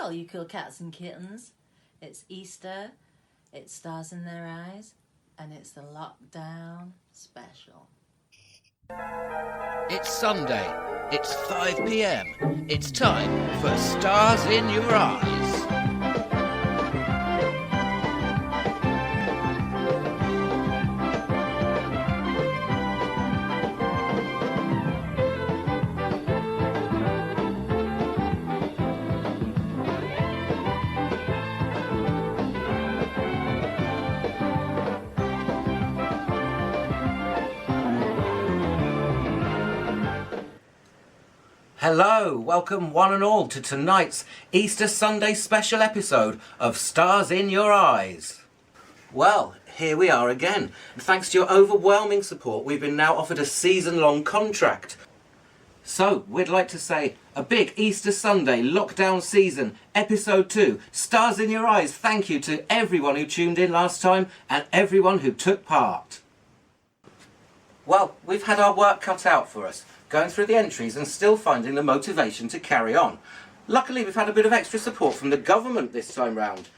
Well, you cool cats and kittens. It's Easter, it's stars in their eyes, and it's the lockdown special. It's Sunday. It's 5 p.m. It's time for Stars in Your Eyes. Hello, welcome one and all to tonight's Easter Sunday special episode of Stars in Your Eyes. Well, here we are again. Thanks to your overwhelming support, we've been now offered a season-long contract. So, we'd like to say a big Easter Sunday lockdown season, episode 2, Stars in Your Eyes. Thank you to everyone who tuned in last time and everyone who took part. Well, we've had our work cut out for us, going through the entries and still finding the motivation to carry on. Luckily, we've had a bit of extra support from the government this time round.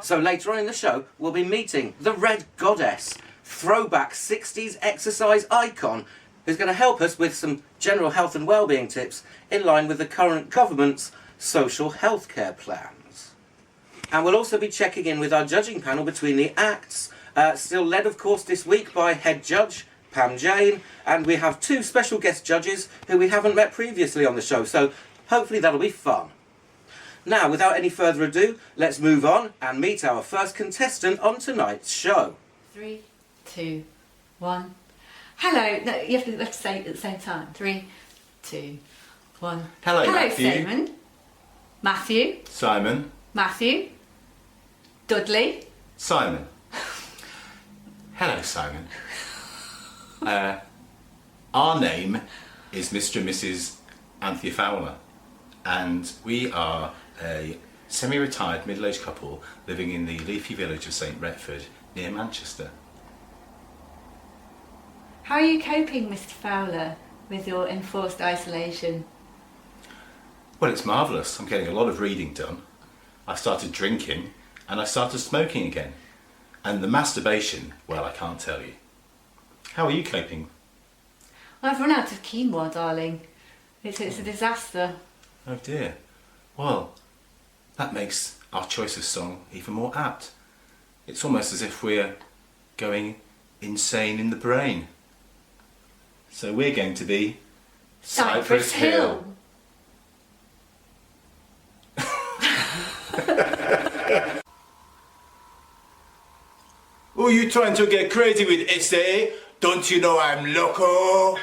So later on in the show, we'll be meeting the Red Goddess, throwback 60s exercise icon, who's going to help us with some general health and wellbeing tips in line with the current government's social healthcare plans. And we'll also be checking in with our judging panel between the acts, still led of course this week by head judge Pam Jane, and we have 2 special guest judges who we haven't met previously on the show, so hopefully that'll be fun. Now, without any further ado, let's move on and meet our first contestant on tonight's show. 3, 2, 1. Hello. No, you have to say it at the same time. 3, 2, 1. Hello, Matthew. Simon. Matthew. Simon. Matthew. Dudley. Simon. Hello, Simon. Our name is Mr. and Mrs. Anthea Fowler, and we are a semi-retired middle-aged couple living in the leafy village of St. Retford near Manchester. How are you coping, Mr. Fowler, with your enforced isolation? Well, it's marvellous. I'm getting a lot of reading done. I started drinking and I started smoking again. And the masturbation, well, I can't tell you. How are you coping? Well, I've run out of quinoa, darling. It's a disaster. Oh dear. Well, that makes our choice of song even more apt. It's almost as if we're going insane in the brain. So we're going to be Cypress Hill. Oh, you trying to get crazy with SA? Don't you know I'm loco?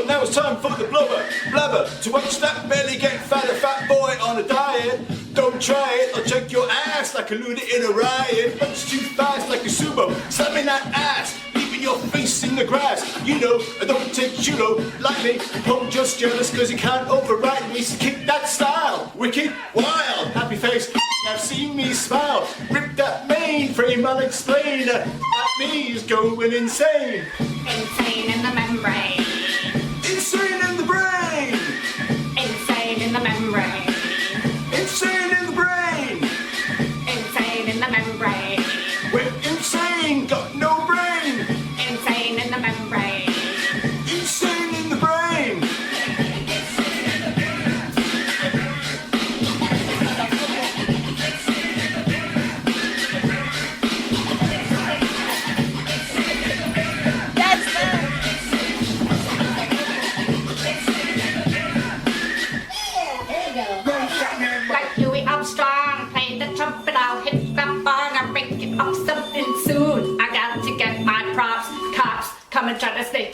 Now it's time for the blubber to watch that belly get fatter, fat boy on a diet. Don't try it, I'll check your ass like a loony in a riot. Punch too fast like a sumo, slamming that ass, leaving your face in the grass. You know, I don't take judo lightly. I'm just jealous cause you can't override me. So kick that style, wicked, wild, happy face. Now see me smile, rip that mainframe, I'll explain. That me is going insane. Insane in the membrane. Insane in the brain! Insane in the membrane. Insane in the brain! Insane in the membrane. We're insane, got no brain! Insane in the membrane.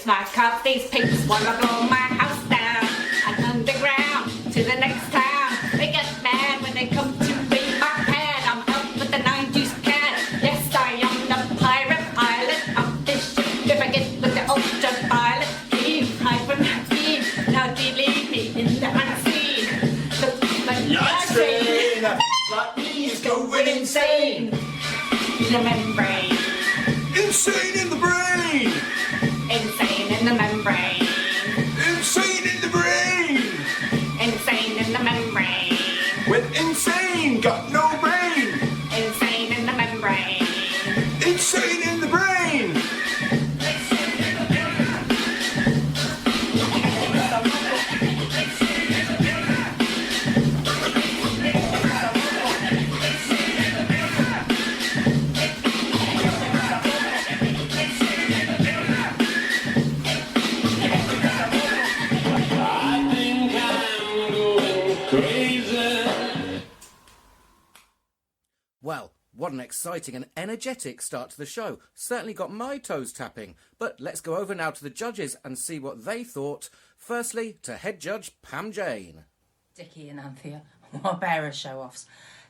fix my cup. These pigs wanna blow my house down. And underground to the next town. They get mad when they come to raid my pad. I'm up with the 9-juice can. Yes, I am the pirate pilot of this ship. If I get with the ultraviolet beam, hyper-beam. Now delete me in the unseen. Look like Train, like me is going insane. In the membrane. insane in the brain. Insane in the membrane. Insane in the brain. Insane in the membrane. When insane got no brain. Insane in the membrane. Insane in the brain. Well, what an exciting and energetic start to the show. Certainly got my toes tapping. But let's go over now to the judges and see what they thought. Firstly, to head judge Pam Jane. Dickie and Anthea, what a pair of show-offs.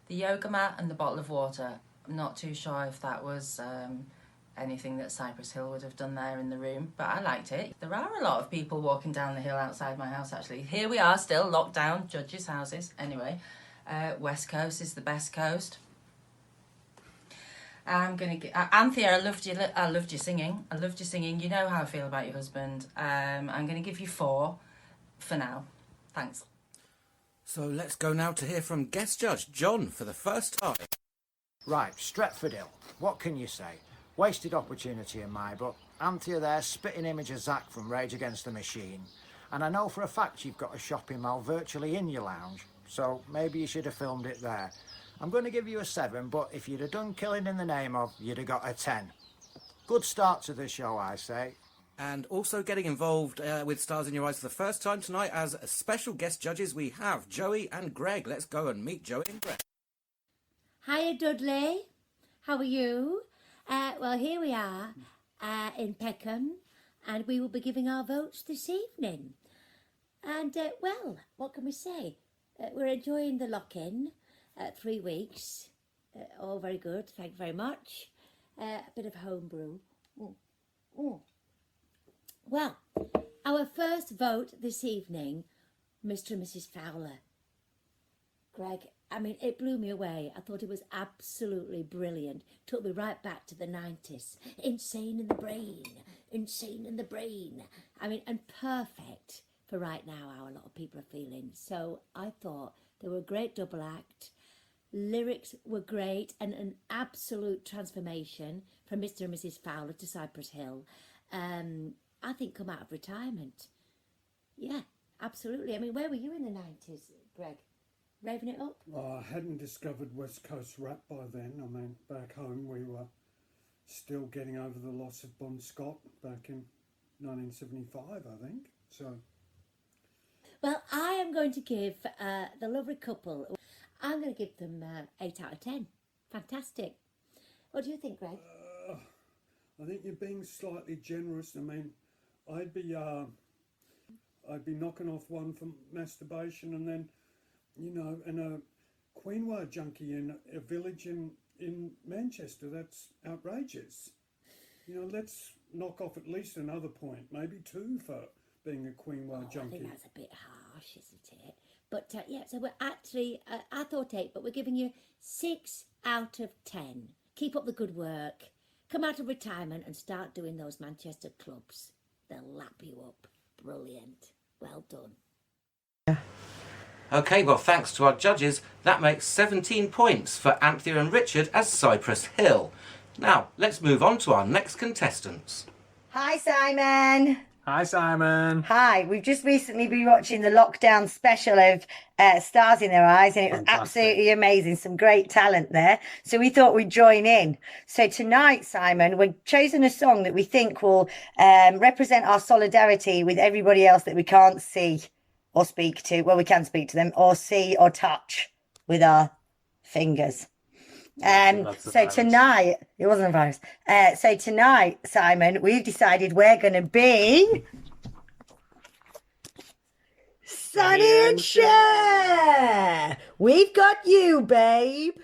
The yoga mat and the bottle of water. I'm not too sure if that was anything that Cypress Hill would have done there in the room, but I liked it. There are a lot of people walking down the hill outside my house, actually. Here we are, still locked down, judges' houses. Anyway, West Coast is the best coast. I'm gonna get Anthea. I loved your singing. I loved your singing. You know how I feel about your husband. I'm gonna give you 4 for now. Thanks. So let's go now to hear from guest judge John for the first time. Right, Stretford Hill. What can you say? Wasted opportunity in my book. Anthea there, spitting image of Zach from Rage Against the Machine. And I know for a fact you've got a shopping mall virtually in your lounge, so maybe you should have filmed it there. I'm going to give you a 7, but if you'd have done Killing in the Name of, you'd have got a 10. Good start to the show, I say. And also getting involved with Stars in Your Eyes for the first time tonight as special guest judges, we have Joey and Greg. Let's go and meet Joey and Greg. Hiya, Dudley. How are you? Well, here we are in Peckham, and we will be giving our votes this evening. And, well, what can we say? We're enjoying the lock-in. 3 weeks. All very good, thank you very much. A bit of homebrew. Well, our first vote this evening, Mr. and Mrs. Fowler. Greg, I mean, it blew me away. I thought it was absolutely brilliant. Took me right back to the 90s. Insane in the brain. Insane in the brain. I mean, and perfect for right now how a lot of people are feeling. So I thought they were a great double act. Lyrics were great and an absolute transformation from Mr. and Mrs. Fowler to Cypress Hill. I think come out of retirement. Yeah, absolutely. I mean, where were you in the 90s, Greg? Raving it up? Well, I hadn't discovered West Coast rap by then. I mean, back home we were still getting over the loss of Bon Scott back in 1975, I think. So, well, I am going to give the lovely couple, I'm going to give them 8 out of 10. Fantastic. What do you think, Greg? I think you're being slightly generous. I mean, I'd be knocking off one for masturbation, and then, you know, and a Queenwa junkie in a village in Manchester. That's outrageous. You know, let's knock off at least another point, maybe 2 for being a Queenwa junkie. I think that's a bit harsh, isn't it? But yeah, so we're actually, I thought 8, but we're giving you 6 out of 10. Keep up the good work. Come out of retirement and start doing those Manchester clubs. They'll lap you up. Brilliant. Well done. OK, well, thanks to our judges, that makes 17 points for Anthea and Richard as Cypress Hill. Now, let's move on to our next contestants. Hi, Simon. Hi, Simon. Hi. We've just recently been watching the lockdown special of Stars in Their Eyes, and it was absolutely amazing. Some great talent there. So we thought we'd join in. So tonight, Simon, we've chosen a song that we think will represent our solidarity with everybody else that we can't see or speak to. Well, we can speak to them, or see or touch with our fingers. So tonight, it wasn't a virus. So tonight, Simon, we've decided we're going to be Sonny and Cher. We've got you, babe.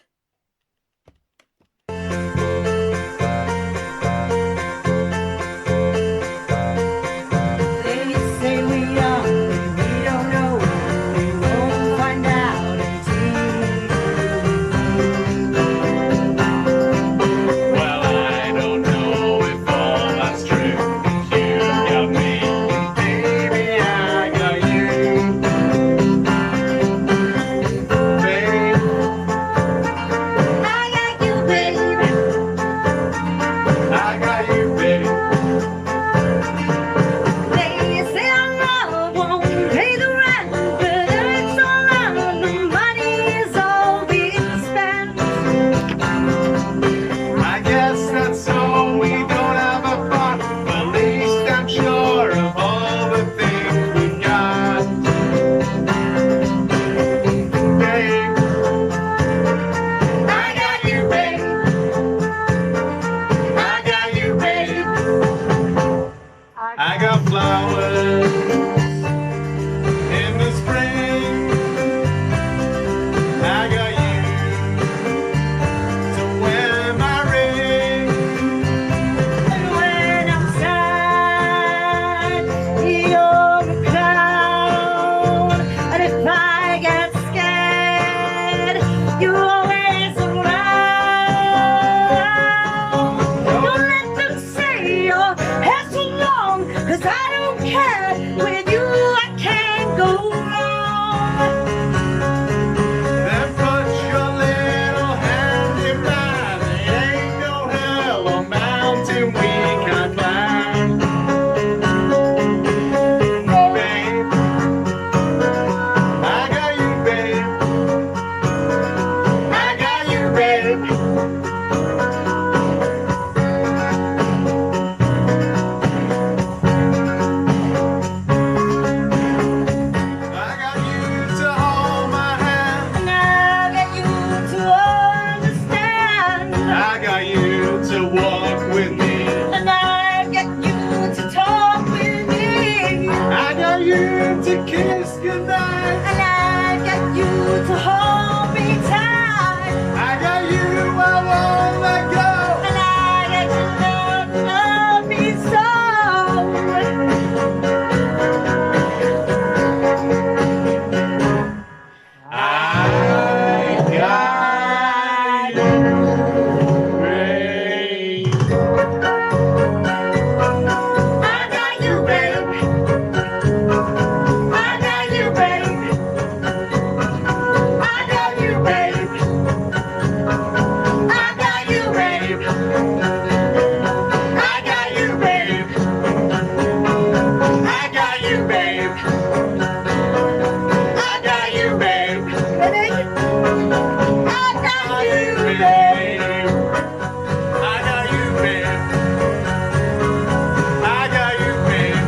They say we are, and we don't know. We won't find out Well, I don't know if all that's true. You got me, and baby, I got you. Babe, I got you, babe. I got you, babe. They say our love won't pay the rent, but it's all out. The money is all being spent. I guess that's all. We don't have a pot. At least I'm sure of all the things we've got. Babe, I got you, babe. I got you, babe. I got flowers in the spring. I got you to wear my ring. And when I'm sad, you're a clown. And if I get scared, you're always around. Don't let them say your hair's too long, 'cause I don't care. With you, I can't go wrong. Then put your little hand in mine. There ain't no hill or mountain we can't climb. Babe, I got you, babe. I got you, babe. I got you to hold my hand. And I got you to understand. I got you to walk with me. And I got you to talk with me. I got you to kiss goodnight. And I got you to hold me tight. I got you, I won't let go. And I got you to love me so. I got you, babe. I got you, babe. I got you, babe. I got you, babe. I got you, babe. I got you, babe. I got you, babe. I got you, babe. Ready? I got you, babe. I got you, babe. I got you, babe.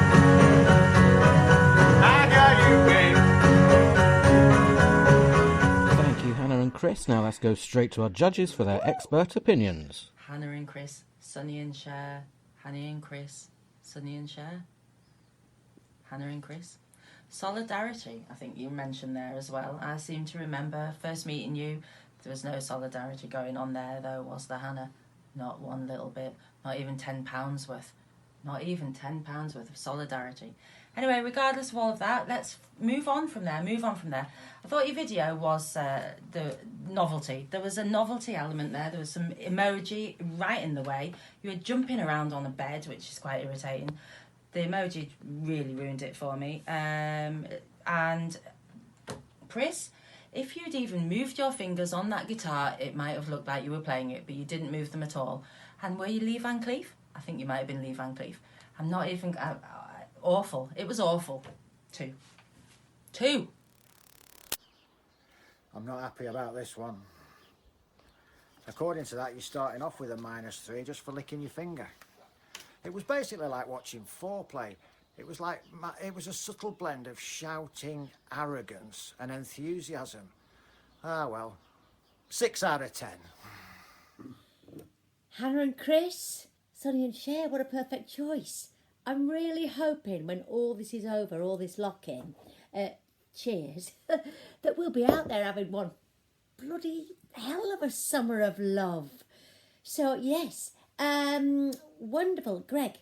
I got you, babe. Thank you, Hannah and Chris. Now let's go straight to our judges for their expert opinions. Hannah and Chris, Sonny and Cher, Hannah and Chris, Sonny and Cher, Hannah and Chris. Solidarity, I think you mentioned there as well. I seem to remember first meeting you, there was no solidarity going on there though, was there, Hannah? Not one little bit, not even £10 worth. Not even £10 worth of solidarity. Anyway, regardless of all of that, let's move on from there. I thought your video was the novelty. There was a novelty element there. There was some emoji right in the way. You were jumping around on a bed, which is quite irritating. The emoji really ruined it for me. And Chris, if you'd even moved your fingers on that guitar, it might have looked like you were playing it, but you didn't move them at all. And were you Lee Van Cleef? I think you might have been Lee Van Cleef. I'm not even... awful. It was awful. Two. I'm not happy about this one. According to that, you're starting off with a -3 just for licking your finger. It was basically like watching foreplay. It was a subtle blend of shouting, arrogance and enthusiasm. Ah well, 6 out of 10. Hannah and Chris, Sonny and Cher, what a perfect choice. I'm really hoping when all this is over, all this lock-in, cheers, that we'll be out there having one bloody hell of a summer of love. So, yes, wonderful. Greg,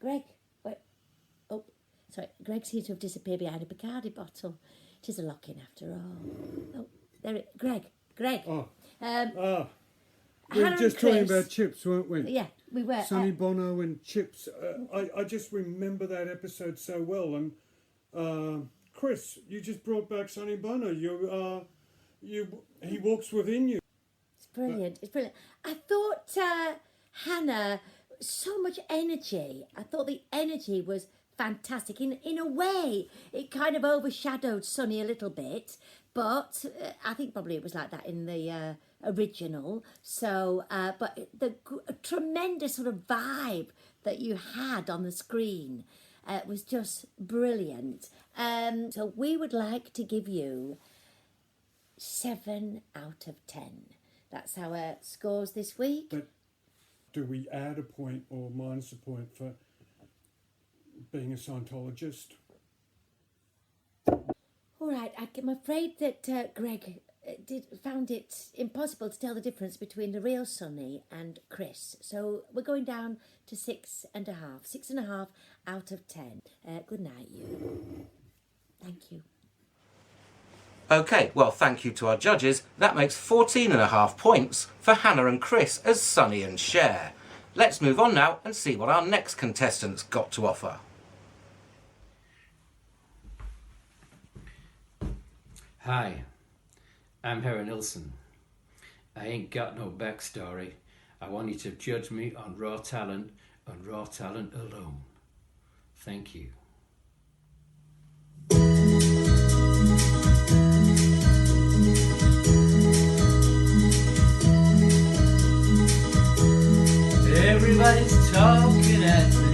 wait. Oh, sorry, Greg seems to have disappeared behind a Bacardi bottle. It is a lock-in after all. Oh, there it, Greg. Oh. We Hannah were and just talking Chris. about Chips, weren't we? Yeah, we were. Sonny Bono and Chips. I just remember that episode so well. And Chris, you just brought back Sonny Bono. He walks within you. It's brilliant. It's brilliant. I thought Hannah, so much energy. I thought the energy was fantastic. In a way, it kind of overshadowed Sonny a little bit, but I think probably it was like that in the original. So, but the tremendous sort of vibe that you had on the screen was just brilliant. So we would like to give you 7 out of 10. That's our scores this week. But do we add a point or minus a point for being a Scientologist? All right, I'm afraid that Greg found it impossible to tell the difference between the real Sonny and Chris. So we're going down to 6.5. 6.5 out of 10. Good night, you. Thank you. OK, well, thank you to our judges. That makes 14.5 points for Hannah and Chris as Sonny and Cher. Let's move on now and see what our next contestants got to offer. Hi, I'm Harry Nilsson. I ain't got no backstory. I want you to judge me on raw talent and raw talent alone. Thank you. Everybody's talking at me.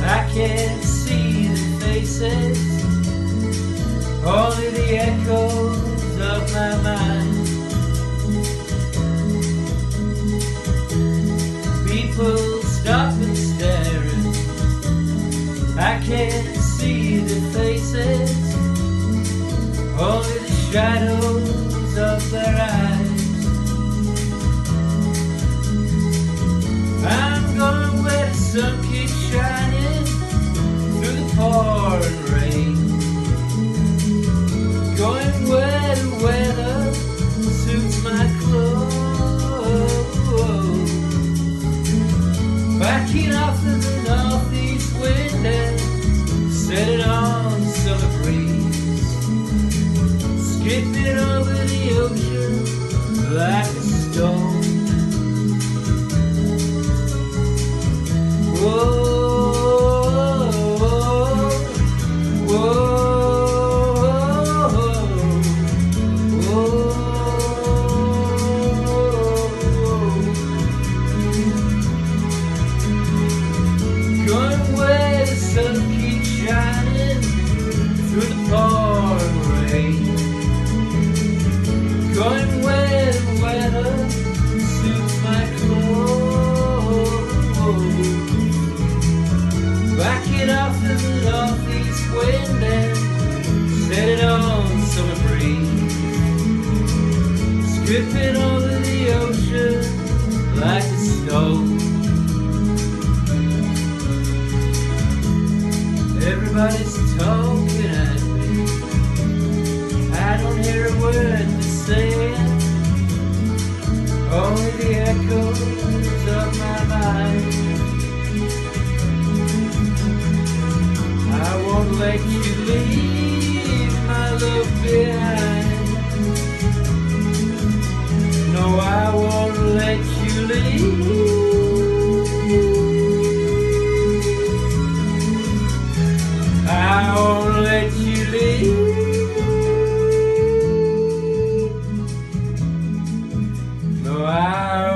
I can't see the faces. Only the echoes of my mind. People stop and staring. I can't see the faces. Only the shadows of their eyes. I'm going where the sun keeps shining through the pouring rain. Going where the weather suits my clothes. Backing off to the northeast wind and setting on summer breeze. Skipping over the ocean like a stone. Whoa, whoa, whoa. Dripping over the ocean like a stone. Everybody's talking at me. I don't hear a word they're saying. Only the echoes of my mind. I won't let you leave my love behind. No, I won't let you leave. I won't let you leave. No, I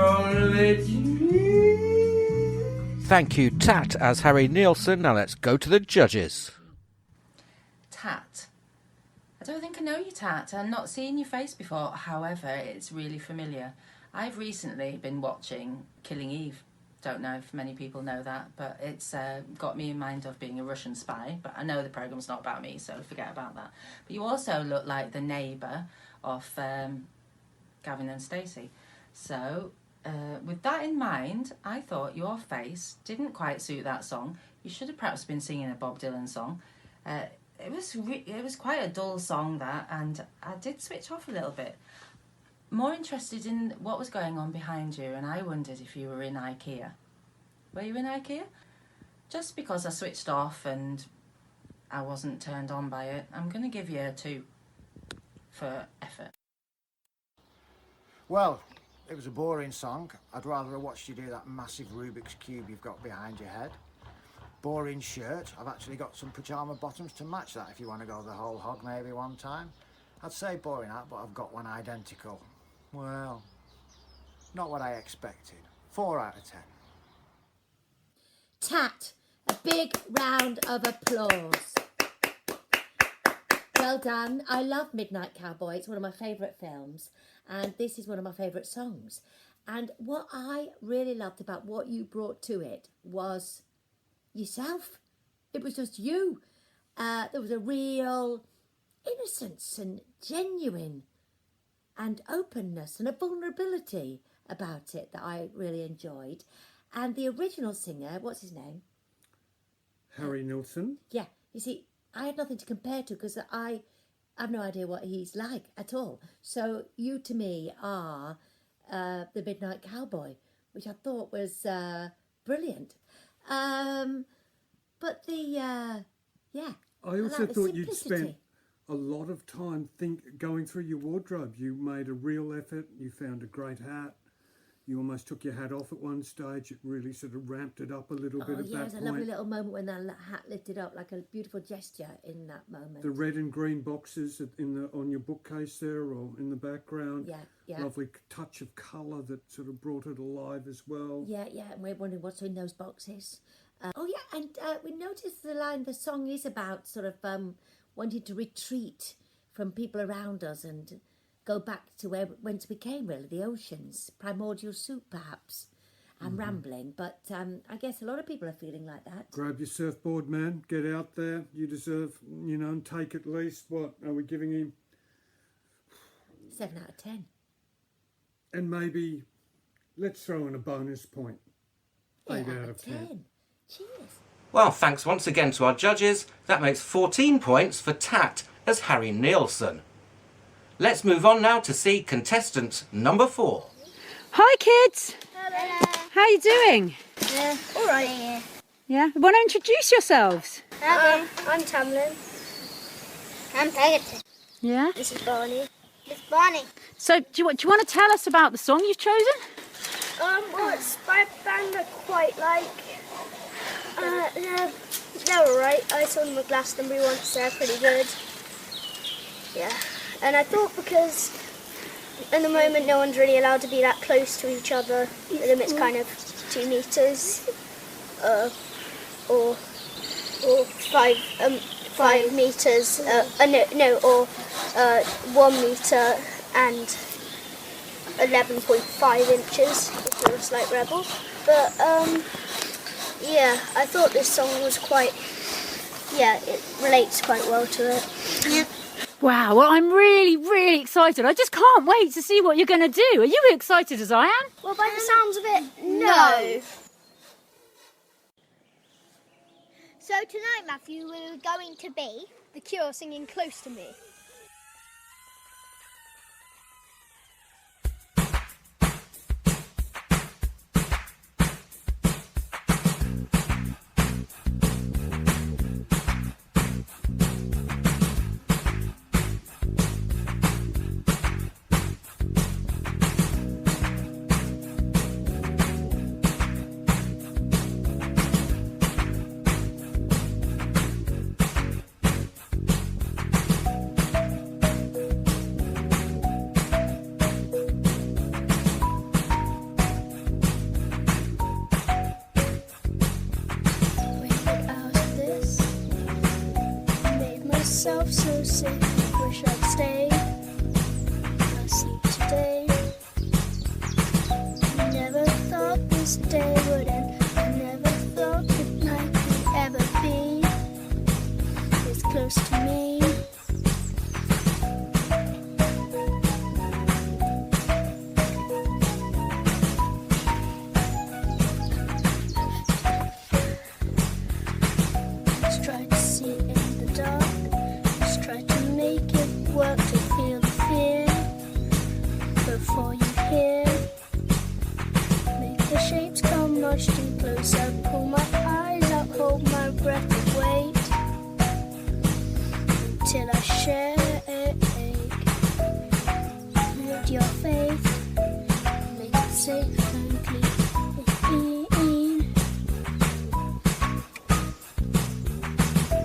won't let you leave. Thank you, Tat, as Harry Nilsson. Now let's go to the judges. Tat. I don't think I know you, Tat. I've not seen your face before. However, it's really familiar. I've recently been watching Killing Eve. Don't know if many people know that, but it's got me in mind of being a Russian spy. But I know the programme's not about me, so forget about that. But you also look like the neighbour of Gavin and Stacey. So with that in mind, I thought your face didn't quite suit that song. You should have perhaps been singing a Bob Dylan song. It was quite a dull song, that, and I did switch off a little bit. More interested in what was going on behind you, and I wondered if you were in IKEA. Were you in IKEA? Just because I switched off and I wasn't turned on by it, I'm going to give you a 2 for effort. Well, it was a boring song. I'd rather have watched you do that massive Rubik's Cube you've got behind your head. Boring shirt. I've actually got some pyjama bottoms to match that if you want to go the whole hog maybe one time. I'd say boring out, but I've got one identical. Well, not what I expected. 4 out of 10. Tat, a big round of applause. Well done. I love Midnight Cowboy. It's one of my favourite films, and this is one of my favourite songs. And what I really loved about what you brought to it was yourself. It was just you. There was a real innocence and genuine and openness and a vulnerability about it that I really enjoyed. And the original singer, what's his name? Harry Nilsson. Yeah, you see, I had nothing to compare to because I have no idea what he's like at all. So you to me are the Midnight Cowboy, which I thought was brilliant. But the, yeah. I also thought you'd spent a lot of time going through your wardrobe. You made a real effort. You found a great hat. You almost took your hat off at one stage. It really sort of ramped it up a little bit at that point. Oh, yeah, it was a lovely little moment when the hat lifted up, like a beautiful gesture in that moment. The red and green boxes on your bookcase there or in the background. Yeah, yeah. Lovely touch of colour that sort of brought it alive as well. Yeah, yeah, and we're wondering what's in those boxes. Oh, yeah, and we noticed the song is about sort of wanting to retreat from people around us and go back to whence we came, really, the oceans, primordial soup, perhaps, and rambling. But I guess a lot of people are feeling like that. Grab your surfboard, man. Get out there. You deserve, and take at least, what, are we giving him? 7 out of 10. And maybe, let's throw in a bonus point. 8 out of 10. Cheers. Well, thanks once again to our judges. That makes 14 points for Tat as Harry Nilsson. Let's move on now to see contestant number 4. Hi, kids. Hello. How you doing? Yeah. All right. Yeah. Want to introduce yourselves? I'm Tamlin. I'm Pegasus. Yeah. This is Barney. This is Barney. So, do you want to tell us about the song you've chosen? Well, it's by a band I quite like. They're alright. I saw them at Glastonbury once. They're pretty good. Yeah. And I thought because at the moment no one's really allowed to be that close to each other, the limit's kind of 2 metres, or 5 metres, or 1 metre and 11.5 inches if you're a slight rebel. But yeah, I thought this song was it relates quite well to it. Yeah. Wow, well, I'm really, really excited. I just can't wait to see what you're going to do. Are you excited as I am? Well, by the sounds of it, no. So tonight, Matthew, we're going to be The Cure singing Close to Me. So sick, wish I'd stay. I sleep today. close to me. Just try to see it in the dark. Just try to make it work to feel the fear before you hear. Make the shapes come much too close. I pull my eyes out, hold my breath and wait till I share with your faith. Make it safe and clean.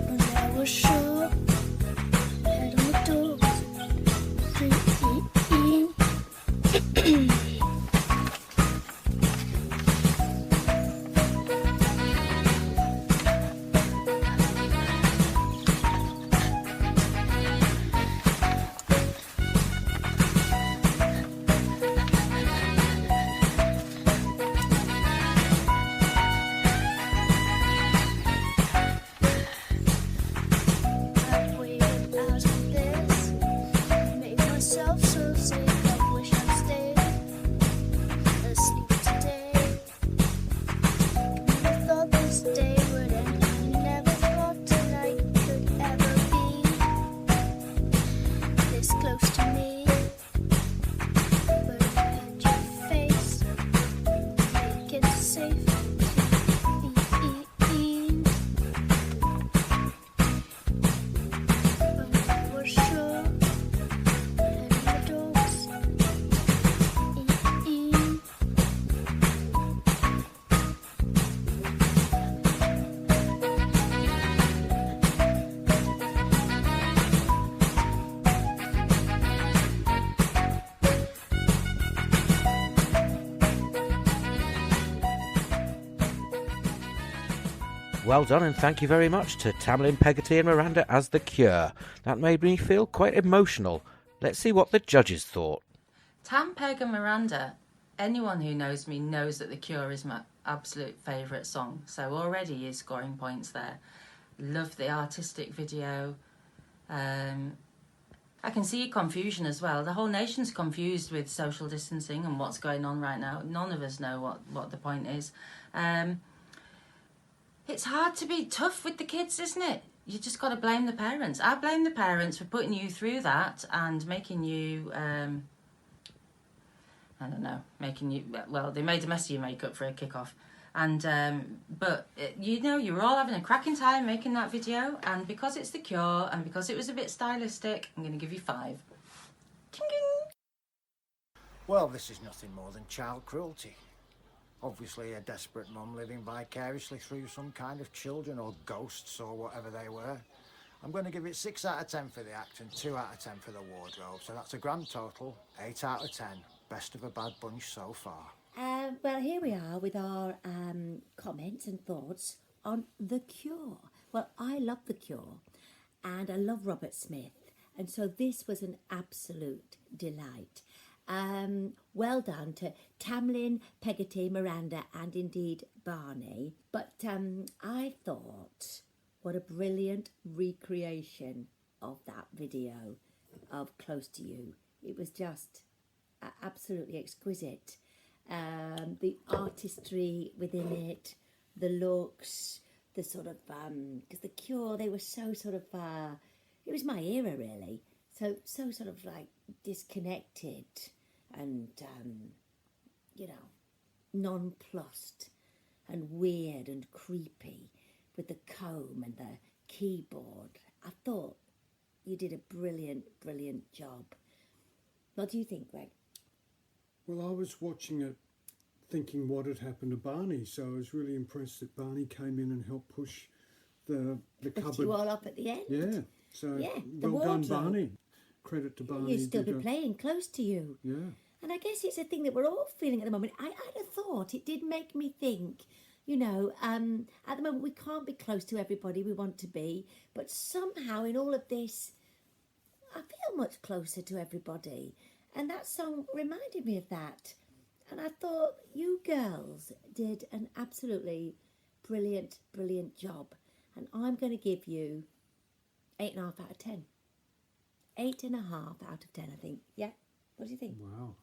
And I was sure, head on the doors. I've waited hours for this. Made myself so sick. I wish I'd stayed asleep today. Never thought this day would end. Never thought tonight could ever be this close to me. But I had your face. Make it safe to be. But I was sure, and the dogs. Well done, and thank you very much to Tamlin, Peggotty and Miranda as The Cure. That made me feel quite emotional. Let's see what the judges thought. Tam, Peg and Miranda, anyone who knows me knows that The Cure is my absolute favourite song, so already you're scoring points there. Love the artistic video. I can see your confusion as well. The whole nation's confused with social distancing and what's going on right now. None of us know what the point is. It's hard to be tough with the kids, isn't it? You just got to blame the parents. I blame the parents for putting you through that and making you, I don't know, well, they made a mess of your makeup for a kick-off. And, but, you know, you were all having a cracking time making that video, and because it's The Cure and because it was a bit stylistic, I'm going to give you 5. Well, this is nothing more than child cruelty. Obviously a desperate mum living vicariously through some kind of children or ghosts or whatever they were. I'm going to give it 6 out of 10 for the act and 2 out of 10 for the wardrobe. So that's a grand total, 8 out of 10. Best of a bad bunch so far. Well, here we are with our comments and thoughts on The Cure. Well, I love The Cure and I love Robert Smith. And so this was an absolute delight. Well done to Tamlin, Peggotty, Miranda and indeed Barney. But I thought, what a brilliant recreation of that video of Close to You. It was just absolutely exquisite. The artistry within it, the looks, the sort of, because The Cure, they were so sort of, it was my era really. So sort of like disconnected and, you know, nonplussed and weird and creepy with the comb and the keyboard. I thought you did a brilliant, brilliant job. What do you think, Greg? Well, I was watching it thinking what had happened to Barney, so I was really impressed that Barney came in and helped push the cupboard. Pushed you all up at the end? Yeah, so Yeah, the well done, wardrobe. Barney. Credit to Barney. You'd still be did a- playing Close to You. Yeah. And I guess it's a thing that we're all feeling at the moment. I'd have thought it did make me think, you know, at the moment we can't be close to everybody we want to be, but somehow in all of this, I feel much closer to everybody. And that song reminded me of that. And I thought you girls did an absolutely brilliant, brilliant job. And I'm going to give you 8.5 out of 10. 8.5 out of 10, I think. Yeah? What do you think? Wow.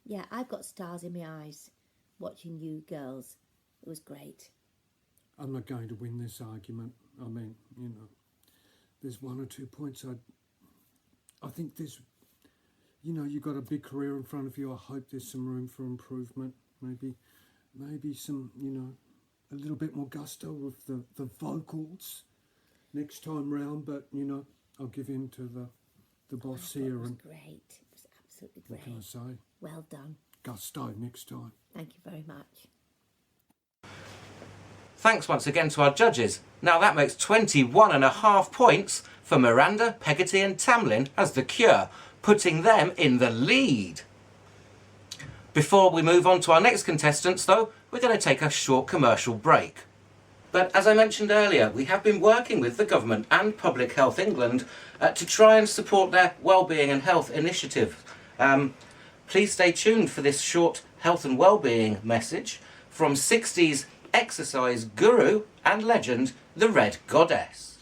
Yeah, I've got stars in my eyes watching you girls. It was great. I'm not going to win this argument. I mean, you know, there's 1 or 2 points I think there's, you know, you've got a big career in front of you. I hope there's some room for improvement. Maybe some, you know, a little bit more gusto with the vocals next time round. But, you know, I'll give in to the boss here. It was and great. It was absolutely great. what can I say? Well done. Gusto next time. Thank you very much. Thanks once again to our judges. Now that makes 21.5 points for Miranda, Peggotty and Tamlin as The Cure, putting them in the lead. Before we move on to our next contestants though, we're going to take a short commercial break. But as I mentioned earlier, we have been working with the government and Public Health England to try and support their wellbeing and health initiative. Please stay tuned for this short health and wellbeing message from 60s exercise guru and legend, the Red Goddess.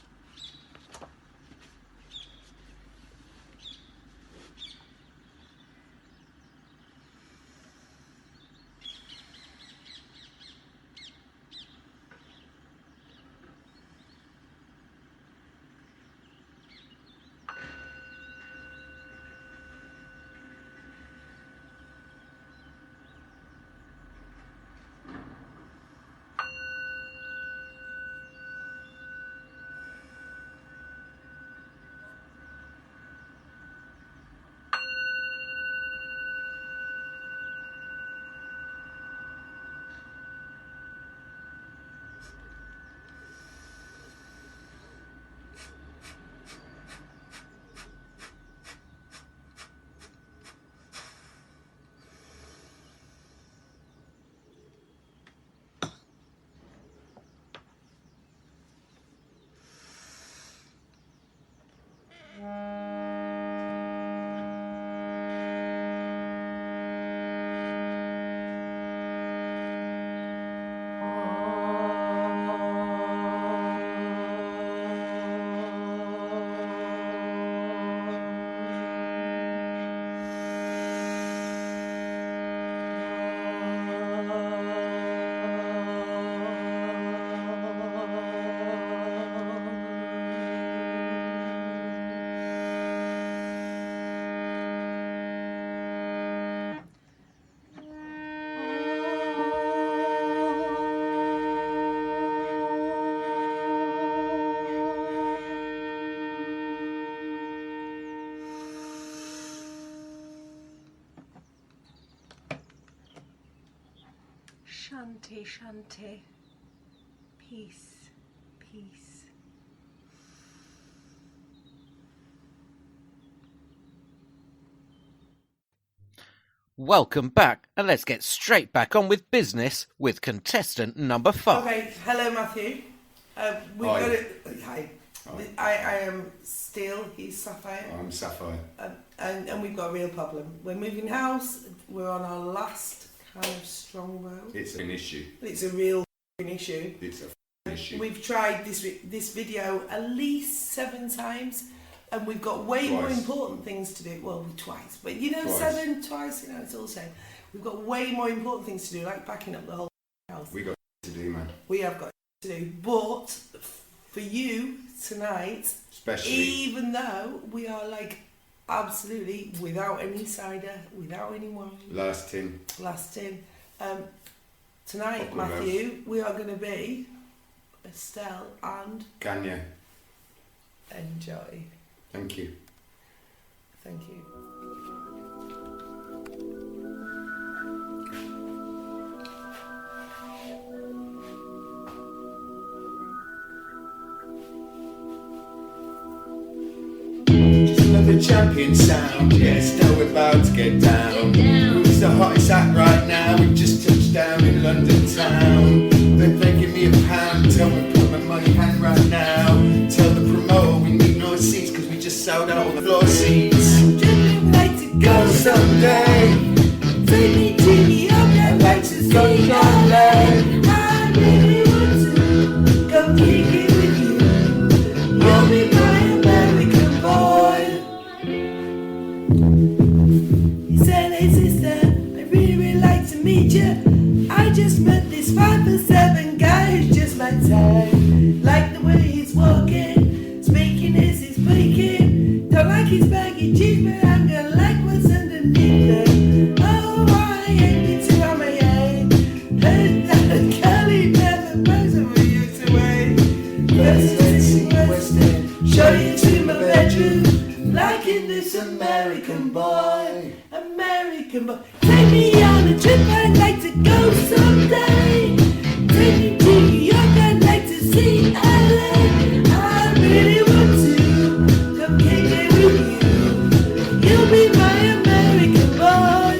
Shanti, Shanti. Peace, peace. Welcome back, and let's get straight back on with business with contestant number 5. Okay, hello Matthew. We've Hi. got it. Hi. Hi. I am Steel, he's Sapphire. I'm Sapphire. And we've got a real problem. We're moving house, we're on our last kind of strong road. It's an issue. It's a real issue. It's a issue. We've tried this video at least 7 times, and we've got way more Twice. important things to do. Well, twice, but you know, Twice. twice, you know, it's all the same. We've got way more important things to do, like backing up the whole house. We got to do, man. We have got to do, but for you tonight, Especially. even though we are like absolutely without any cider, without any wine, Last tin. tonight, Aqua Matthew, we are going to be Estelle and Kanya. enjoy. Thank you. Thank you. Just another champion sound. Yes, now we're about to get down. Who's the hottest act right now? We've just touched down in London town. Then they give me a pound. Tell me put my money hand right now. Tell the promoter we need no seats because we just sold out all the floor seats. I'd like to go someday. Take me to the open. I'd like to see LA. I really want to come kick it with you. Fancy West End. Show you to my bedroom, liking this American boy. American boy. Take me on a trip, I'd like to go someday. Take me to New York, I'd like to see LA. I really want to come kick it with you. You'll be my American boy,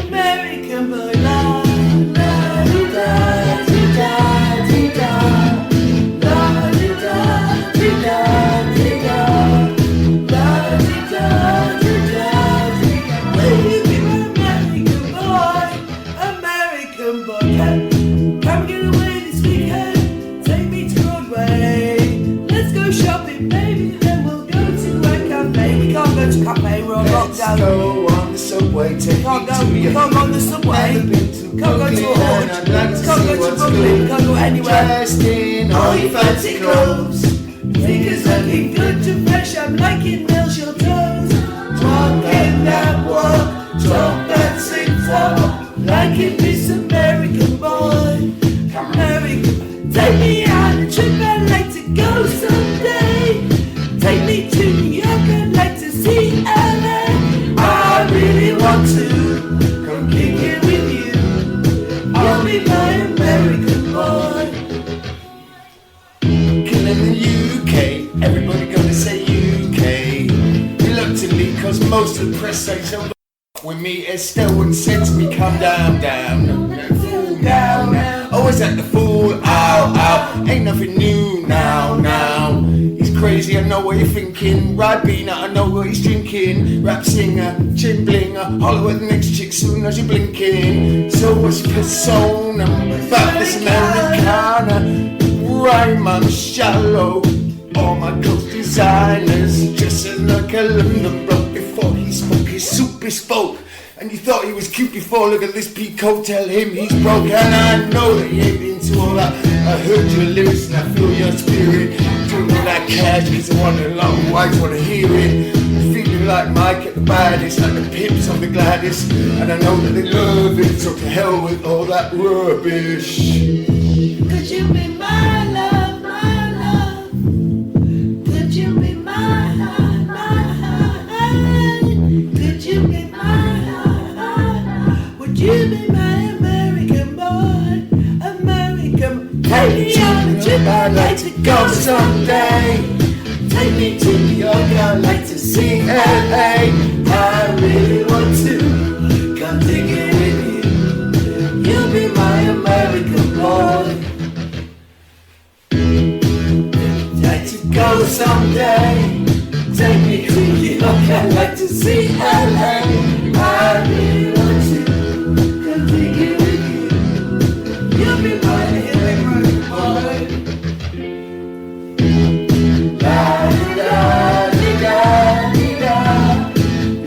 American boy. La la di da di da di da, la di da di da di da, la di da di da di da. Will you be my American boy, American boy? Come get away this weekend, take me to Broadway. Let's go shopping, baby, then we'll go to a cafe. We can't go to cafe, we're on lockdown. Let's go on the subway, take Can't me go, to your can't go on the subway. Can't go to a Brooklyn, Hutch. I'd like to Can't see go to what's Brooklyn. good. Can't go anywhere. Dressed in all your fancy clothes, fingers looking good to fresh. I'm liking nails your toes. Walking that walk, talk that sing talk, liking this American boy, American. Take me on a trip, I'd like to go someday. Take me to New York, I'd like to see LA. I really want to come kick it with you. I'll be my American boy. Killing the UK, everybody gonna say UK. Reluctantly, cause most of the press say so. With me, Estelle wouldn't say to me, calm down, fool now. Always at the fool, ow. Ain't nothing new now. He's crazy, I know what you're thinking. Ribena, I know what he's drinking. Rap singer, chin blinger, holler at the next chick soon as you're blinking. So what's persona? About this Americana. Rhyme, I'm shallow. All my clothes designers, dressing like a London bloke. Before he spoke, his soup spoke. And you thought he was cute before, look at this peacoat, tell him he's broke. And I know that he ain't into all that. I heard your lyrics and I feel your spirit. Doing all that cash cause I want a long wife, wanna hear it. Feeling like Mike at the baddest, like the pimps on the Gladys. And I know that they love it, so to hell with all that rubbish. Could you be my love, my love? Could you be my heart, my heart? Could you be my heart? Would you be my American boy, American? Take me on a trip, I'd like to go someday. Take me to New York, I'd like to see LA. I really want to come dig it with you. You'll be my American boy. Like to go someday. Take me to New York, I'd like to see LA. I really want to come dig it with you. You'll be my American boy. La di da di da di da,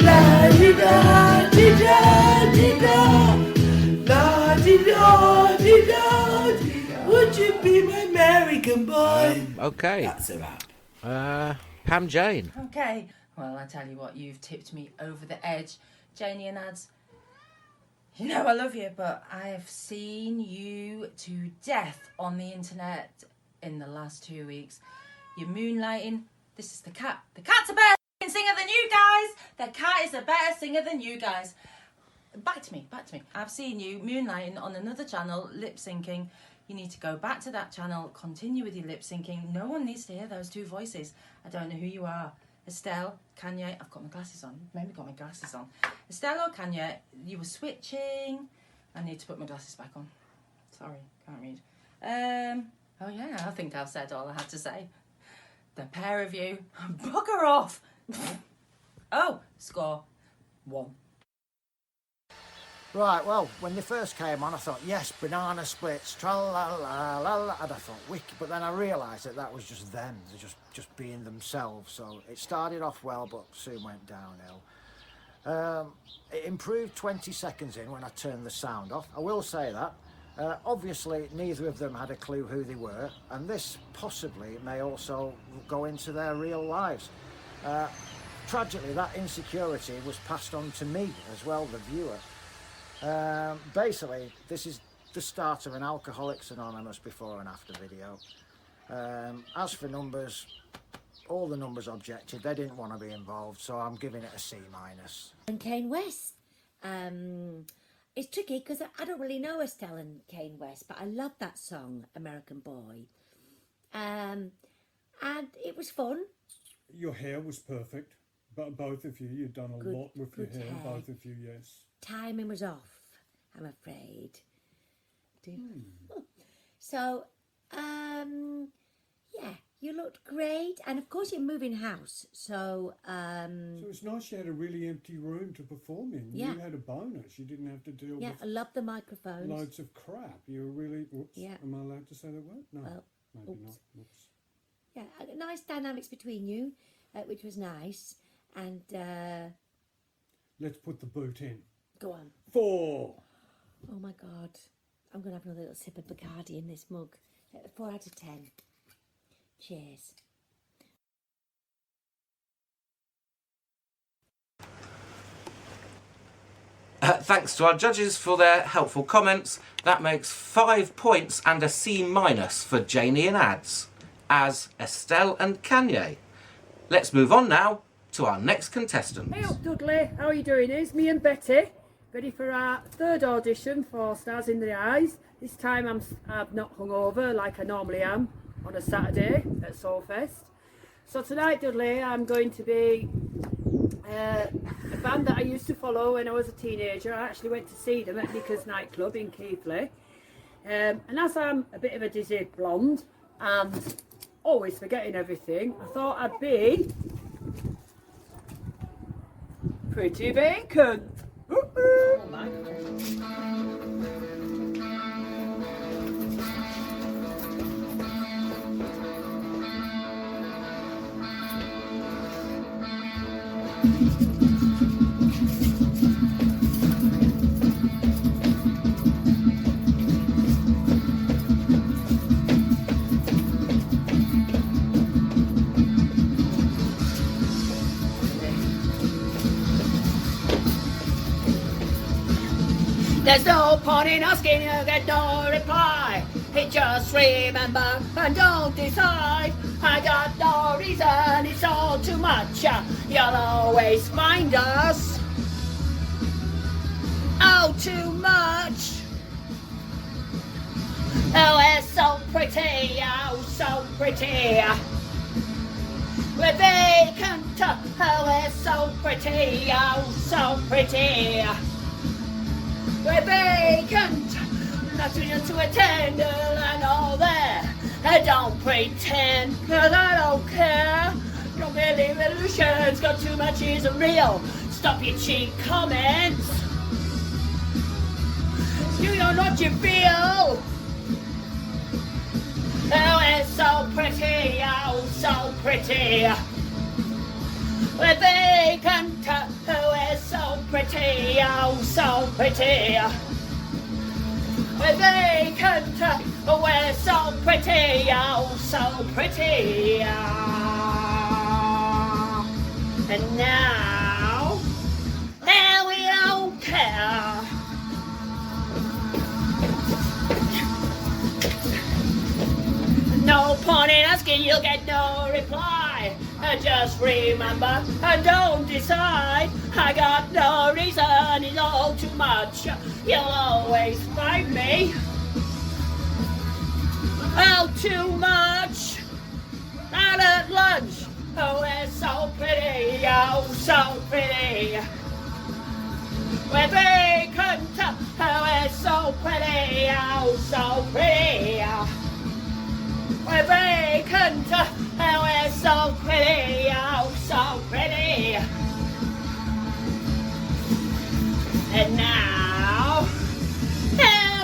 la di da di da di da, la di da di da di da. Would you be my American boy? Okay. That's a wrap. Pam Jane. Okay. Well, I tell you what, you've tipped me over the edge. Janie and Ads, you know I love you, but I have seen you to death on the internet in the last 2 weeks. You're moonlighting. This is the cat. The cat's a better singer than you guys. The cat is a better singer than you guys. Back to me. I've seen you moonlighting on another channel, lip syncing. You need to go back to that channel, continue with your lip syncing. No one needs to hear those two voices. I don't know who you are. Estelle, Kanye, I've got my glasses on. Maybe got my glasses on. Estelle or Kanye, you were switching. I need to put my glasses back on. Sorry, can't read. Oh yeah, I think I've said all I had to say. The pair of you, bugger off. Oh, score 1. Right, well, when they first came on, I thought, yes, banana splits, tra-la-la-la-la, and I thought, wicked, but then I realised that was just them, they're just being themselves, so it started off well, but soon went downhill. It improved 20 seconds in when I turned the sound off, I will say that. Obviously, neither of them had a clue who they were, and this possibly may also go into their real lives. Tragically, that insecurity was passed on to me as well, the viewer. Basically, this is the start of an Alcoholics Anonymous before and after video. As for numbers, all the numbers objected. They didn't want to be involved, so I'm giving it a C-. And Kane West. It's tricky because I don't really know Estelle and Kane West, but I love that song, American Boy. And it was fun. Your hair was perfect. But both of you, you've done a lot with your hair. hair. Both of you, yes. Timing was off, I'm afraid. So, yeah, you looked great. And of course, you're moving house. So, So it's nice you had a really empty room to perform in. Yeah. You had a bonus. You didn't have to deal yeah, I love the with microphones. loads of crap. You were really... Whoops. Yeah. Am I allowed to say that word? No. Well, maybe oops. not. Whoops. Yeah, nice dynamics between you, which was nice. And Let's put the boot in. go on. 4. Oh my God. I'm going to have another little sip of Bacardi in this mug. 4 out of 10. Cheers. Thanks to our judges for their helpful comments. That makes 5 points and a C- for Janie and Ads, as Estelle and Kanye. Let's move on now to our next contestant. Hey up Dudley, how are you doing? It's me and Betty, ready for our third audition for Stars in the Eyes. This time I'm not hungover like I normally am on a Saturday at Soulfest. So tonight, Dudley, I'm going to be a band that I used to follow when I was a teenager. I actually went to see them at Nickers nightclub in Keighley. And as I'm a bit of a dizzy blonde and always forgetting everything, I thought I'd be Pretty Bacon. Oh my There's no point in asking, you get no reply. It just remember and don't decide. I got no reason, it's all too much. You'll always find us. Oh, too much. Oh, it's so pretty, oh, so pretty. We're vacant, oh, it's so pretty, oh, so pretty. We're vacant, nothing to attend, and all there. Don't pretend, cause I don't care. Don't believe illusions, got too much isn't real. Stop your cheap comments. You know what you feel. Oh, it's so pretty, oh, so pretty. We're vacant, oh, it's so pretty, oh, so pretty. We're vacant, oh, we're so pretty, oh, so pretty. And now we don't care. No point in asking, you'll get no reply. Just remember and don't decide. I got no reason, it's all too much. You'll always find me. Oh, too much. Out at lunch. Oh, it's so pretty, oh, so pretty. We're vacant. Oh, it's so pretty, oh, so pretty. We're vacant, oh, we're so pretty, oh, so pretty. And now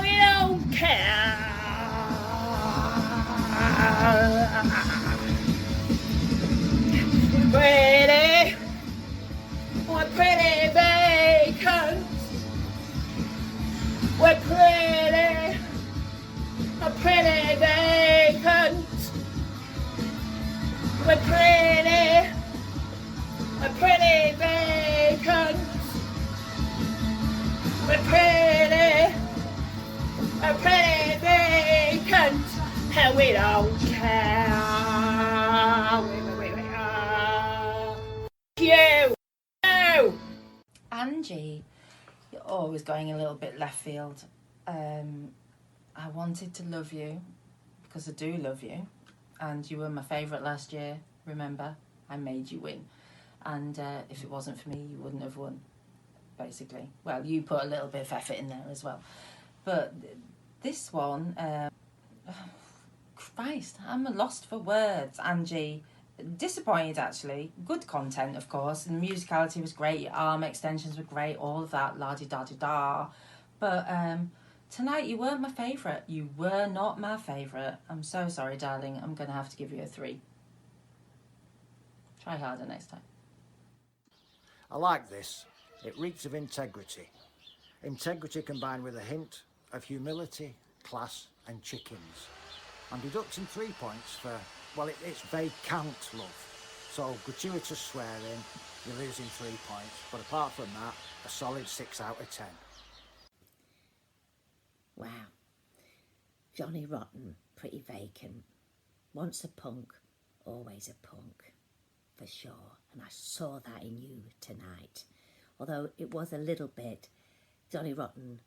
we don't care. Pretty, we're pretty vacant. We're pretty vacant. We're pretty vacant. We're pretty vacant, and we don't care. You! No! Angie, you're always going a little bit left field. I wanted to love you because I do love you, and you were my favourite last year. Remember, I made you win, and if it wasn't for me, you wouldn't have won. Basically, well, you put a little bit of effort in there as well, but this one, Christ, I'm lost for words, Angie. Disappointed, actually. Good content, of course, and the musicality was great, your arm extensions were great, all of that, la-di-da-di-da. But tonight you weren't my favourite. You were not my favourite. I'm so sorry, darling. I'm going to have to give you a 3. Try harder next time. I like this. It reeks of integrity. Integrity combined with a hint of humility, class and chickens. I'm deducting 3 points for, well, it's vague count, love. So gratuitous swearing, you're losing 3 points. But apart from that, a solid 6 out of 10. Wow. Johnny Rotten, pretty vacant. Once a punk, always a punk. For sure. And I saw that in you tonight. Although it was a little bit Johnny Rotten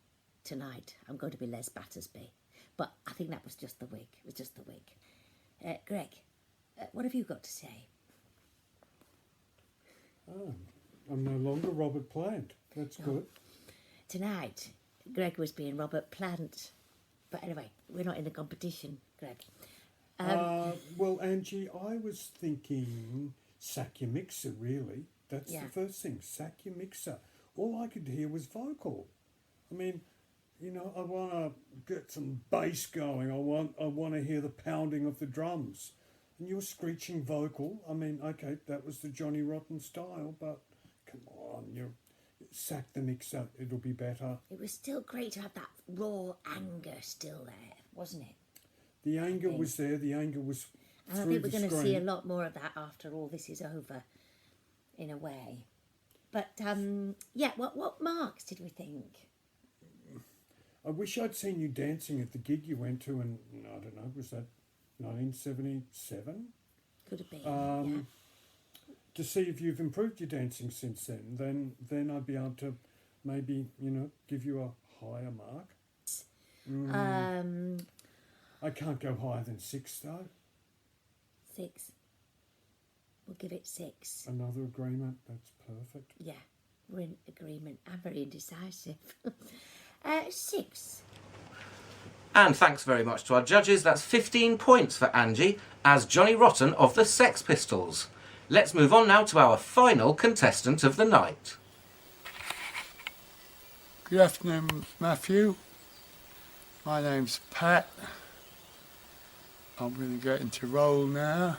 tonight. I'm going to be Les Battersby. But I think that was just the wig. It was just the wig. Greg, what have you got to say? Oh, I'm no longer Robert Plant. That's good. Tonight, Greg was being Robert Plant. But anyway, we're not in a competition, Greg. Well, Angie, I was thinking sack your mixer, really. That's the first thing, sack your mixer. All I could hear was vocal. I mean, you know, I want to get some bass going. I want to hear the pounding of the drums. And you're screeching vocal. I mean, okay, that was the Johnny Rotten style, but come on, you sack the mixer. It'll be better. It was still great to have that raw anger still there, wasn't it? The anger was there. The anger was and I think we're going to see a lot more of that after all this is over, in a way. But, yeah, what marks did we think? I wish I'd seen you dancing at the gig you went to in, I don't know, was that 1977? Could have been, yeah. To see if you've improved your dancing since then I'd be able to maybe, you know, give you a higher mark. I can't go higher than 6, though. 6. We'll give it 6. Another agreement, that's perfect. Yeah, we're in agreement. I'm very indecisive. 6. And thanks very much to our judges. That's 15 points for Angie as Johnny Rotten of the Sex Pistols. Let's move on now to our final contestant of the night. Good afternoon, Matthew. My name's Pat. I'm going to get into role now.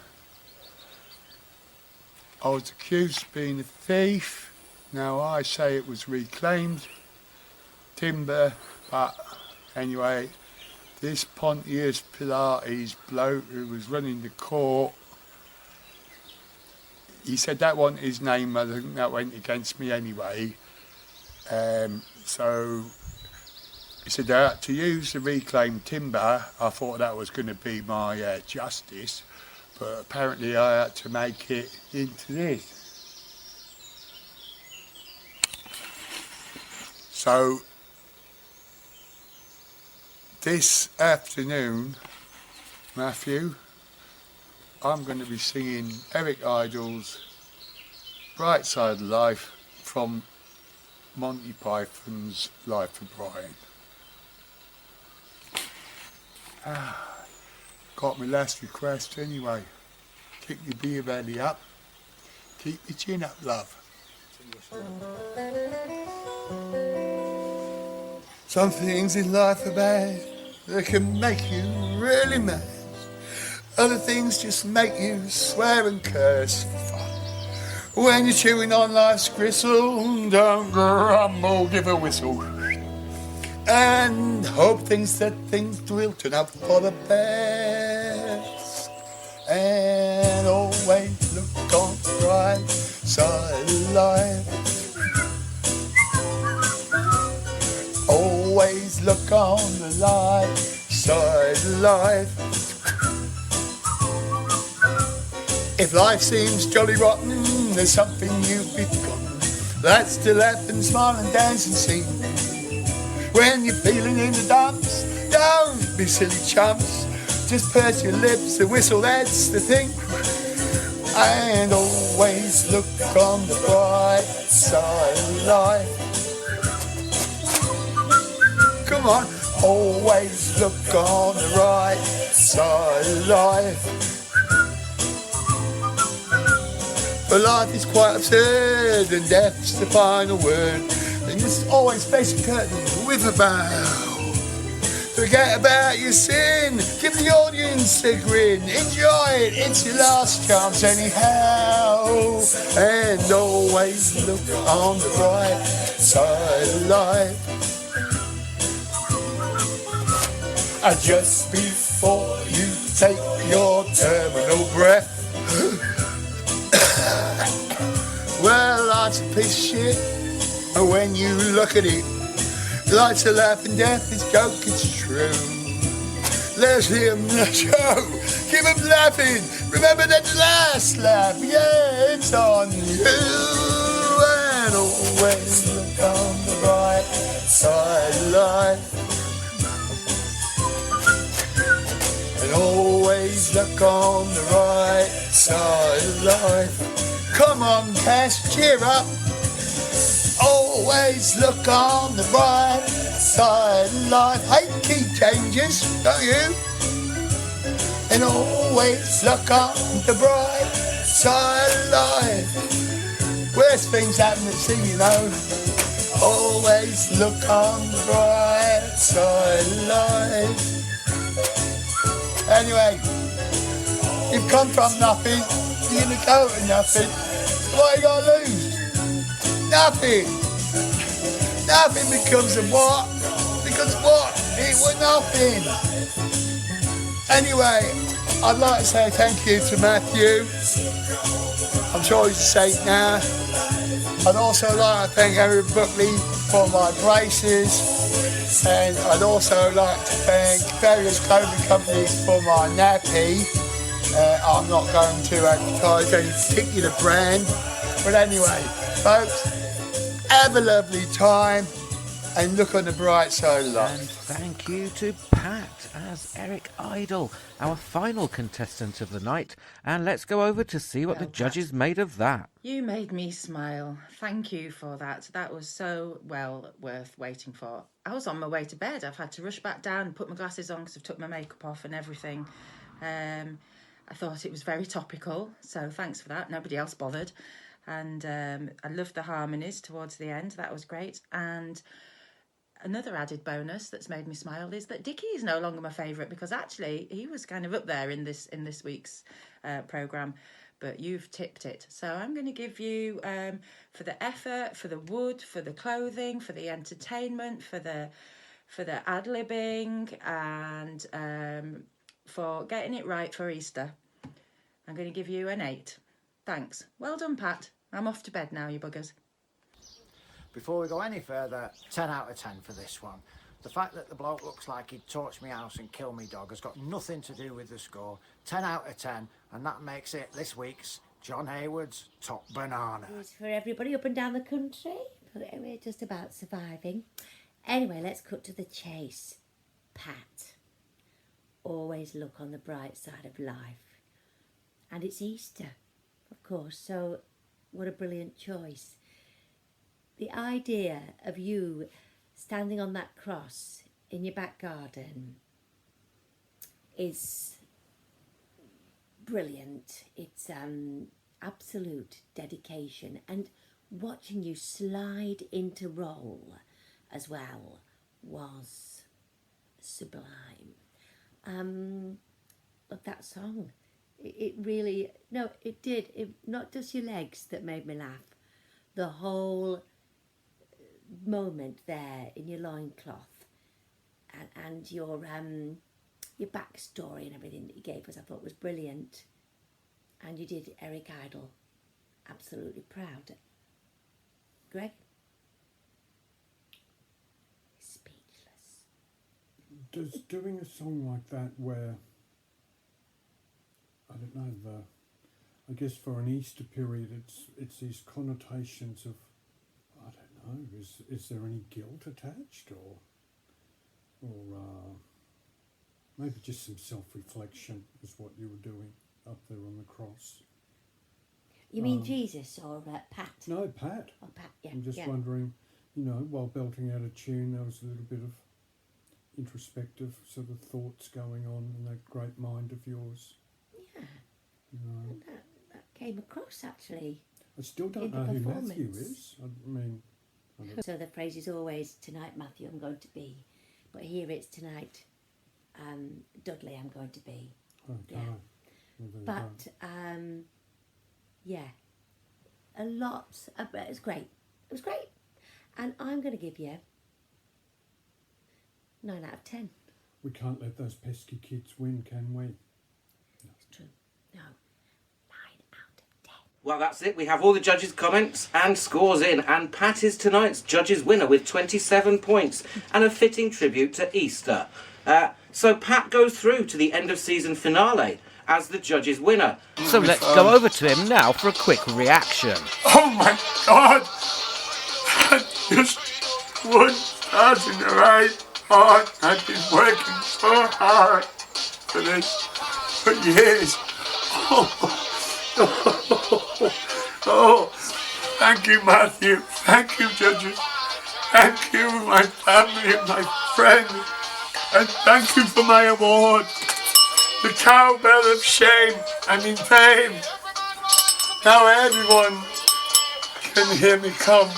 I was accused of being a thief. Now I say it was reclaimed timber, but anyway, this Pontius Pilates bloke who was running the court, he said that wasn't his name. I think that went against me anyway. So he said I had to use the reclaimed timber. I thought that was going to be my justice, but apparently I had to make it into this. So this afternoon, Matthew, I'm going to be singing Eric Idle's Bright Side of Life from Monty Python's Life of Brian. Got my last request anyway. Keep your beer belly up. Keep your chin up, love. Some things in life are bad. They can make you really mad. Other things just make you swear and curse for fun. When you're chewing on life's gristle, don't grumble, give a whistle. And hope things will turn out for the best. And always look on the bright side of life. Always look on the light side of life. If life seems jolly rotten, there's something you've forgotten. That's to laugh and smile and dance and sing. When you're feeling in the dumps, don't be silly chumps. Just purse your lips and whistle, that's the thing. And always look on the bright side of life. Come on, always look on the right side of life. But life is quite absurd and death's the final word. And just always face the curtain with a bow. Forget about your sin, give the audience a grin. Enjoy it, it's your last chance anyhow. And always look on the bright side of life. And just before you take your terminal breath, well, life's a piece of shit, and when you look at it, life's a laugh and death is joke, it's true. Let's hear them the show, keep them laughing, remember that last laugh, yeah, it's on you. And always look on the bright side of life. And always look on the right side of life. Come on, Cass, cheer up. Always look on the bright side of life. Hate key changes, don't you? And always look on the bright side of life. Worst things happen at sea, you know. Always look on the bright side of life. Anyway, you've come from nothing, you're gonna go to nothing. What are you gonna lose? Nothing. Nothing becomes a what? Because what? It was nothing. Anyway, I'd like to say thank you to Matthew. I'm sure he's safe now. I'd also like to thank Eric Buckley for my braces. And I'd also like to thank various clothing companies for my nappy. I'm not going to advertise any particular brand. But anyway, folks, have a lovely time and look on the bright side of life. And thank you to Pat as Eric Idle, our final contestant of the night. And let's go over to see what the judges made of that. You made me smile. Thank you for that. That was so well worth waiting for. I was on my way to bed. I've had to rush back down and put my glasses on because I've took my makeup off and everything. I thought it was very topical, so thanks for that. Nobody else bothered. And I loved the harmonies towards the end. That was great. And another added bonus that's made me smile is that Dickie is no longer my favourite, because actually he was kind of up there in this week's programme. But you've tipped it. So I'm going to give you, for the effort, for the wood, for the clothing, for the entertainment, for the ad-libbing, and for getting it right for Easter, I'm going to give you an 8. Thanks. Well done, Pat. I'm off to bed now, you buggers. Before we go any further, 10 out of 10 for this one. The fact that the bloke looks like he'd torch me house and kill me dog has got nothing to do with the score. 10 out of 10, and that makes it this week's John Hayward's Top Banana. It's for everybody up and down the country. We're just about surviving. Anyway, let's cut to the chase. Pat. Always look on the bright side of life. And it's Easter, of course, so what a brilliant choice. The idea of you standing on that cross in your back garden is brilliant. It's absolute dedication, and watching you slide into role as well was sublime. But that song, it really, no, it did. It, not just your legs that made me laugh. The whole moment there in your loincloth and your backstory and everything that you gave us, I thought was brilliant. And you did Eric Idle absolutely proud. Greg? Speechless. Does doing a song like that where, I don't know, I guess for an Easter period, it's these connotations of, I don't know, is there any guilt attached, or maybe just some self-reflection is what you were doing up there on the cross. You mean Jesus or Pat? No, Pat. Oh, Pat, yeah. I'm just yeah. wondering, while belting out a tune, there was a little bit of introspective sort of thoughts going on in that great mind of yours. Yeah. That came across, actually. I still don't know who Matthew is. I mean... So the phrase is always, tonight, Matthew, I'm going to be. But here it's tonight, Dudley, I'm going to be. Okay. Yeah. Well, but, yeah, a lot. It was great. It was great. And I'm going to give you 9 out of 10. We can't let those pesky kids win, can we? It's true. No. 9 out of 10. Well, that's it. We have all the judges' comments and scores in, and Pat is tonight's judges' winner with 27 points and a fitting tribute to Easter. So Pat goes through to the end of season finale as the judges' winner. So let's go over to him now for a quick reaction. Oh my God! I just wouldn't start in the right heart. I've been working so hard for this for years. Oh, thank you, Matthew. Thank you, judges. Thank you, my family and my friends. And thank you for my award. The cowbell of shame and in fame. Now everyone can hear me come.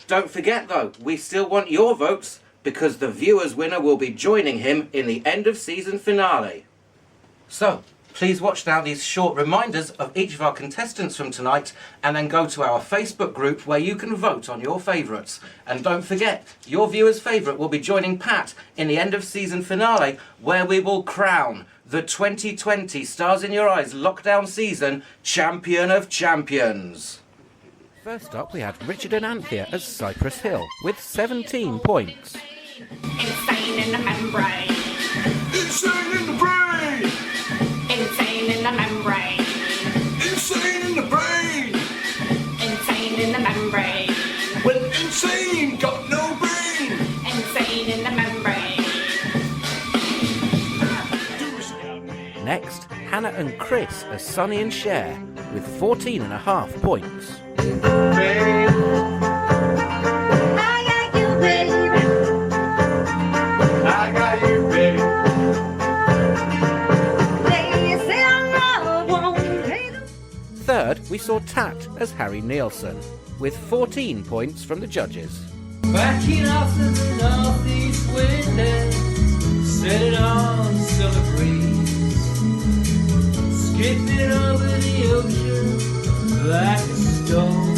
Don't forget, though, we still want your votes because the viewers' winner will be joining him in the end of season finale. So, please watch now these short reminders of each of our contestants from tonight and then go to our Facebook group where you can vote on your favourites. And don't forget, your viewer's favourite will be joining Pat in the end of season finale where we will crown the 2020 Stars in Your Eyes lockdown season Champion of Champions. First up, we had Richard and Anthea as Cypress Hill with 17 points. Insane in the membrane. Insane in the brain. Insane in the membrane. Insane in the brain. Insane in the membrane. Well, insane got no brain. Insane in the membrane. Next, Hannah and Chris as Sonny and Cher with 14.5 points. Third, we saw Tat as Harry Nielsen, with 14 points from the judges. Backing off to the northeast wind and setting on summer breeze. Skipping over the ocean like a stone.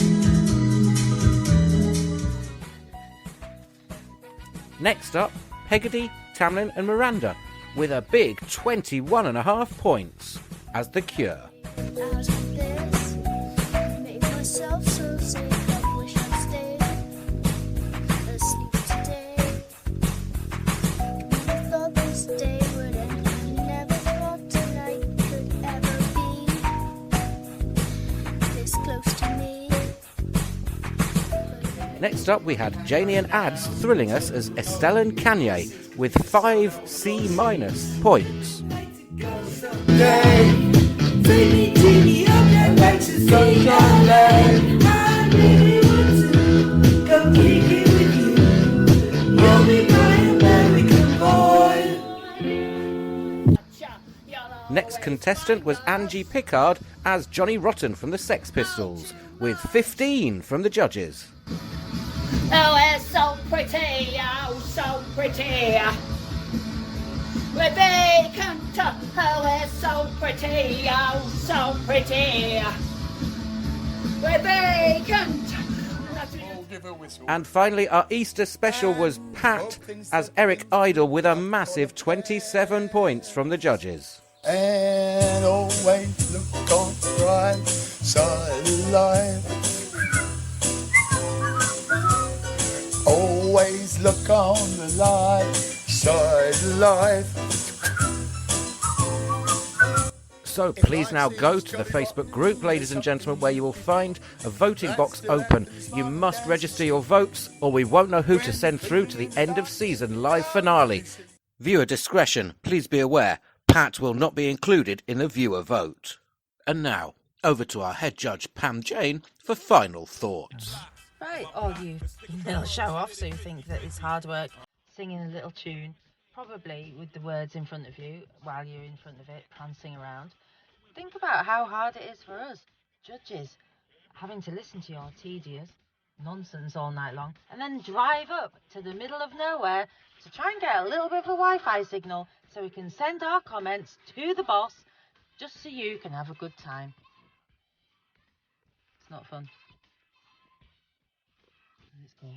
Next up, Peggotty, Tamlin and Miranda, with a big 21.5 points as The Cure. Made myself so sick, I wish I'd stayed asleep today. Never thought this day would end. Never thought tonight could ever be this close to me. Next up, we had Janie and Ads thrilling us as Estelle and Kanye with 5 C- points. Take me to the open way to see LA. I really want to go kick it with you. You'll be my American boy. Next contestant was Angie Pickard as Johnny Rotten from the Sex Pistols, with 15 from the judges. Oh, it's so pretty, oh, so pretty. We're vacant, oh, it's so pretty, oh, so pretty. We're vacant. And finally, our Easter special was Pat as Eric Idle with a massive 27 points from the judges. And always look on the right side of life. Always look on the light side inside life. So please now go to the Facebook group, ladies and gentlemen, where you will find a voting box open. You must register your votes or we won't know who to send through to the end of season live finale. Viewer discretion, please be aware, Pat will not be included in the viewer vote. And now, over to our head judge, Pam Jane, for final thoughts. Right, all you little show-offs who think that it's hard work singing a little tune, probably with the words in front of you while you're in front of it, prancing around. Think about how hard it is for us, judges, having to listen to your tedious nonsense all night long, and then drive up to the middle of nowhere to try and get a little bit of a Wi-Fi signal so we can send our comments to the boss, just so you can have a good time. It's not fun. Let's go.